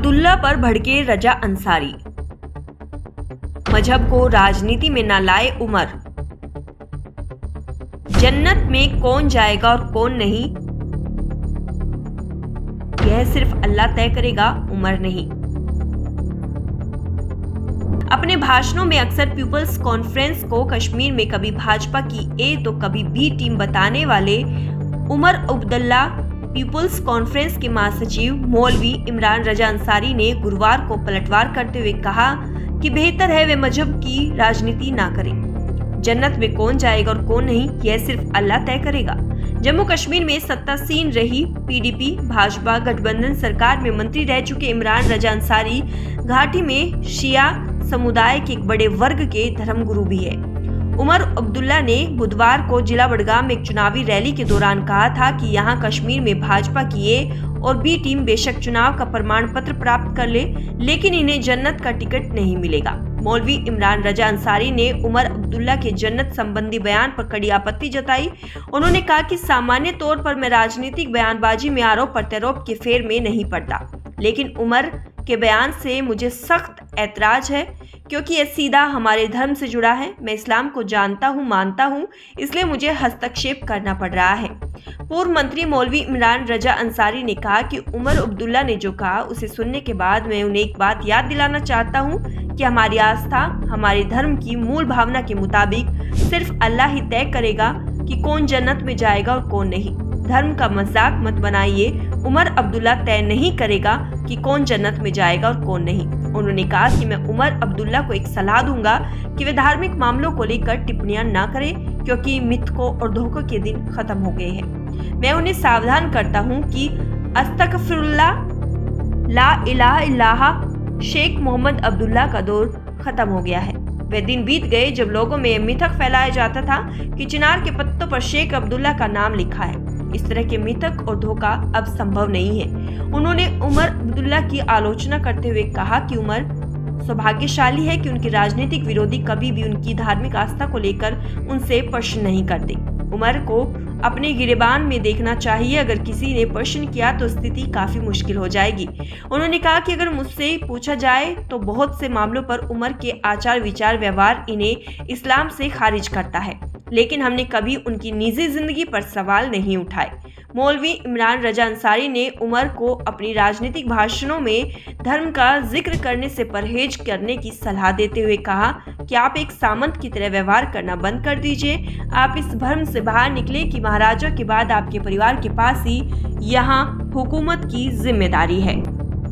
अब्दुल्ला पर भड़के रजा अंसारी। मजहब को राजनीति में न लाए उमर। जन्नत में कौन जाएगा और कौन नहीं, यह सिर्फ अल्लाह तय करेगा, उमर नहीं। अपने भाषणों में अक्सर पीपल्स कॉन्फ्रेंस को कश्मीर में कभी भाजपा की ए तो कभी बी टीम बताने वाले उमर अब्दुल्ला पीपल्स कॉन्फ्रेंस के महासचिव मौलवी इमरान रजा अंसारी ने गुरुवार को पलटवार करते हुए कहा कि बेहतर है वे मजहब की राजनीति ना करें। जन्नत में कौन जाएगा और कौन नहीं, यह सिर्फ अल्लाह तय करेगा। जम्मू कश्मीर में सत्तासीन रही पीडीपी भाजपा गठबंधन सरकार में मंत्री रह चुके इमरान रजा अंसारी घाटी में शिया समुदाय के एक बड़े वर्ग के धर्मगुरु भी है। उमर अब्दुल्ला ने बुधवार को जिला बड़गाम में एक चुनावी रैली के दौरान कहा था कि यहां कश्मीर में भाजपा की ए और बी टीम बेशक चुनाव का प्रमाण पत्र प्राप्त कर ले, लेकिन इन्हें जन्नत का टिकट नहीं मिलेगा। मौलवी इमरान रजा अंसारी ने उमर अब्दुल्ला के जन्नत संबंधी बयान पर कड़ी आपत्ति जताई। उन्होंने कहा कि सामान्य तौर पर मैं राजनीतिक बयानबाजी में आरोप प्रत्यारोप के फेर में नहीं पड़ता, लेकिन उमर के बयान से मुझे सख्त ऐतराज है क्योंकि यह सीधा हमारे धर्म से जुड़ा है। मैं इस्लाम को जानता हूँ, मानता हूँ, इसलिए मुझे हस्तक्षेप करना पड़ रहा है। पूर्व मंत्री मौलवी इमरान रजा अंसारी ने कहा कि उमर अब्दुल्ला ने जो कहा उसे सुनने के बाद मैं उन्हें एक बात याद दिलाना चाहता हूँ कि हमारी आस्था हमारे धर्म की मूल भावना के मुताबिक सिर्फ अल्लाह ही तय करेगा कि कौन जन्नत में जाएगा और कौन नहीं। धर्म का मजाक मत बनाइए। उमर अब्दुल्ला तय नहीं करेगा कि कौन जन्नत में जाएगा और कौन नहीं। उन्होंने कहा कि मैं उमर अब्दुल्ला को एक सलाह दूंगा कि वे धार्मिक मामलों को लेकर टिप्पणियां न करें क्योंकि मिथकों और धोखों के दिन खत्म हो गए हैं। मैं उन्हें सावधान करता हूं कि अस्तगफिरुल्लाह, ला इलाहा इल्लल्लाह, शेख मोहम्मद अब्दुल्ला का दौर खत्म हो गया है। वे दिन बीत गए जब लोगों में मिथक फैलाया जाता था कि चिनार के पत्तों पर शेख अब्दुल्ला का नाम लिखा है। इस तरह के मिथक और धोखा अब संभव नहीं है। उन्होंने उमर अब्दुल्ला की आलोचना करते हुए कहा कि उमर सौभाग्यशाली है कि उनके राजनीतिक विरोधी कभी भी उनकी धार्मिक आस्था को लेकर उनसे प्रश्न नहीं करते। उमर को अपने गिरेबान में देखना चाहिए। अगर किसी ने प्रश्न किया तो स्थिति काफी मुश्किल हो जाएगी। उन्होंने कहा कि अगर मुझसे पूछा जाए तो बहुत से मामलों पर उमर के आचार विचार व्यवहार इन्हें इस्लाम से खारिज करता है, लेकिन हमने कभी उनकी निजी जिंदगी पर सवाल नहीं उठाए। मौलवी इमरान रजा अंसारी ने उमर को अपनी राजनीतिक भाषणों में धर्म का जिक्र करने से परहेज करने की सलाह देते हुए कहा कि आप एक सामंत की तरह व्यवहार करना बंद कर दीजिए। आप इस भ्रम से बाहर निकले कि महाराजा के बाद आपके परिवार के पास ही यहाँ हुकूमत की जिम्मेदारी है।